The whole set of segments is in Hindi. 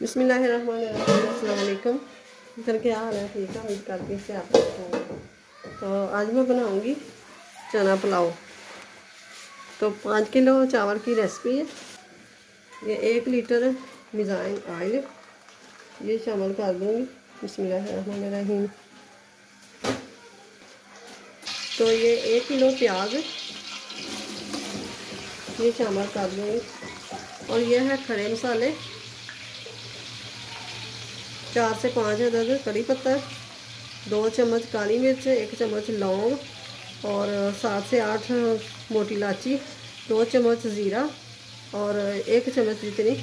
बिस्मिल्लाहिर्रहमानिर्रहीम। अस्सलाम वालेकुम। सर क्या हाल है? ठीक है, उम्मीद करती से आप लोग। तो आज मैं बनाऊंगी चना पुलाव। तो 5 किलो चावल की रेसिपी है। ये 1 लीटर मिज़ाइन ऑयल ये शामिल कर दूँगी। बिस्मिल्लाहिर्रहमानिर्रहीम। तो ये 1 किलो प्याज ये शामिल कर दूँगी। और ये है खड़े मसाले 4 से 5 अदद कड़ी पत्ता, 2 चम्मच काली मिर्च, 1 चम्मच लौंग और 7 से 8 मोटी इलायची, 2 चम्मच ज़ीरा और 1 चम्मच जितनी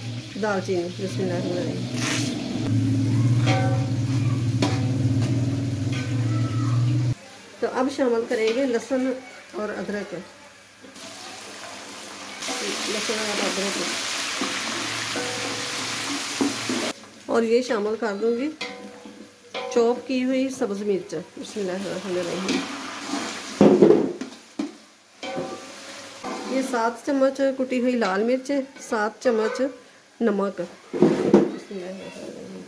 दालचीनी। बिस्मिल्लाहिर्रहमानिर्रहीम। तो अब शामिल करेंगे लहसुन और अदरक। और ये शामिल कर दूंगी चॉप की हुई सब्ज़ मिर्च। बिस्मिल्लाहिर्रहमानिर्रहीम। ये 7 चम्मच कुटी हुई लाल मिर्च, 7 चम्मच नमक। बिस्मिल्लाहिर्रहमानिर्रहीम।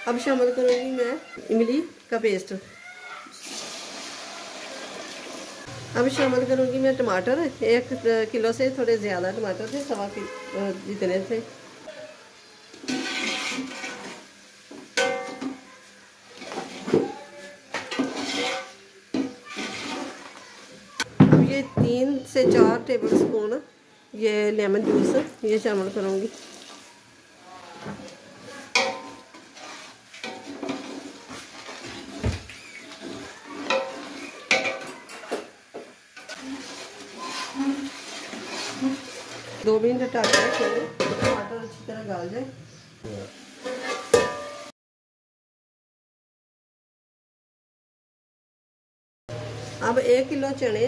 अब शामिल करूँगी मैं इमली का पेस्ट। अब शामिल करूँगी मैं टमाटर। 1 किलो से थोड़े ज़्यादा टमाटर थे, 1.25 किलो जितने थे। अब ये 3 से 4 टेबल स्पून ये लेमन जूस ये शामिल करूँगी। दो मिनट ढक के रखेंगे, टमाटर अच्छी तरह गल जाए। अब 1 किलो चने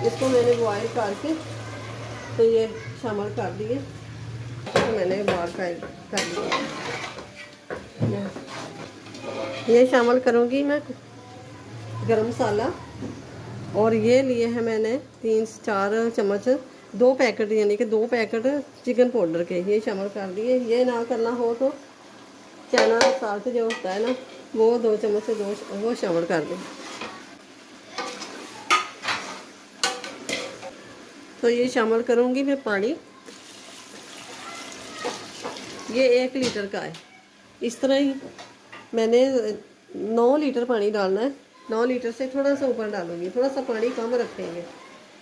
इसको मैंने बॉयल करके तो ये शामिल कर दिए। तो मैंने बॉयल कर दिया। ये शामिल करूँगी मैं गरम मसाला। और ये लिए हैं मैंने 3 से 4 चम्मच 2 पैकेट, यानी कि 2 पैकेट चिकन पाउडर के ये शामिल कर दिए। ये ना करना हो तो चना साल्ट जो होता है ना वो 2 चम्मच से 2 वो शामिल कर दें। तो ये शामिल करूँगी मैं पानी। ये 1 लीटर का है। इस तरह ही मैंने 9 लीटर पानी डालना है। 9 लीटर से थोड़ा सा ऊपर डालूंगी, थोड़ा सा पानी कम रखेंगे।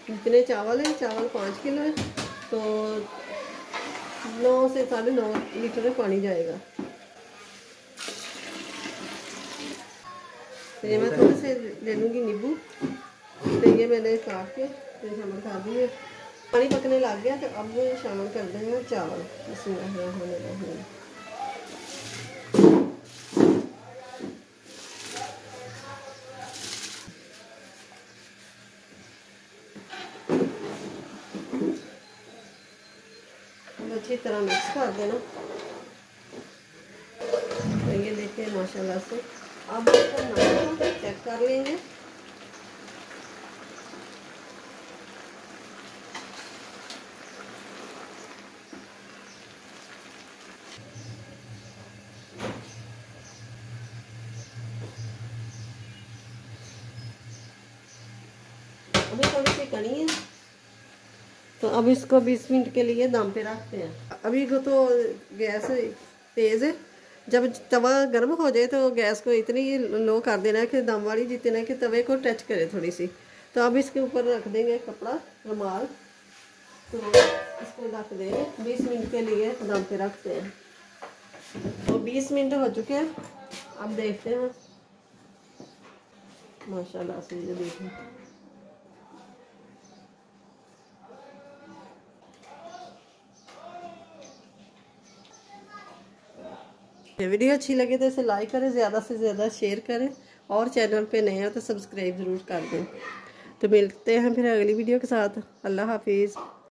जितने चावल है, चावल 5 किलो है तो 9 से 9.5 लीटर पानी जाएगा। तो ये मैं थोड़े से ले लूँगी नींबू। तो ये मैंने काट के शामिल कर दिए। पानी पकने लग गया तो अब शामिल कर देंगे चावल। बिस्मिल्लाहिर्रहमानिर्रहीम। अच्छी तरह मिक्स कर देना। तो ये देखिए माशाल्लाह से। अब इसका नमक चेक कर लेंगे। अभी थोड़ी सी कड़ी है तो अब इसको 20 मिनट के लिए दम पे रखते हैं। अभी को तो गैस तेज़ है। जब तवा गर्म हो जाए तो गैस को इतनी लो कर देना है कि दम वाली जितने कि तवे को टच करे थोड़ी सी। तो अब इसके ऊपर रख देंगे कपड़ा रुमाल। तो इसको ढक देंगे 20 मिनट के लिए दम पे रखते हैं। तो 20 मिनट हो चुके हैं। अब देखते हैं माशाल्लाह से। ये देखें वीडियो अच्छी लगे तो इसे लाइक करें, ज़्यादा से ज़्यादा शेयर करें और चैनल पे नए हो तो सब्सक्राइब ज़रूर कर दें। तो मिलते हैं फिर अगली वीडियो के साथ। अल्लाह हाफिज़।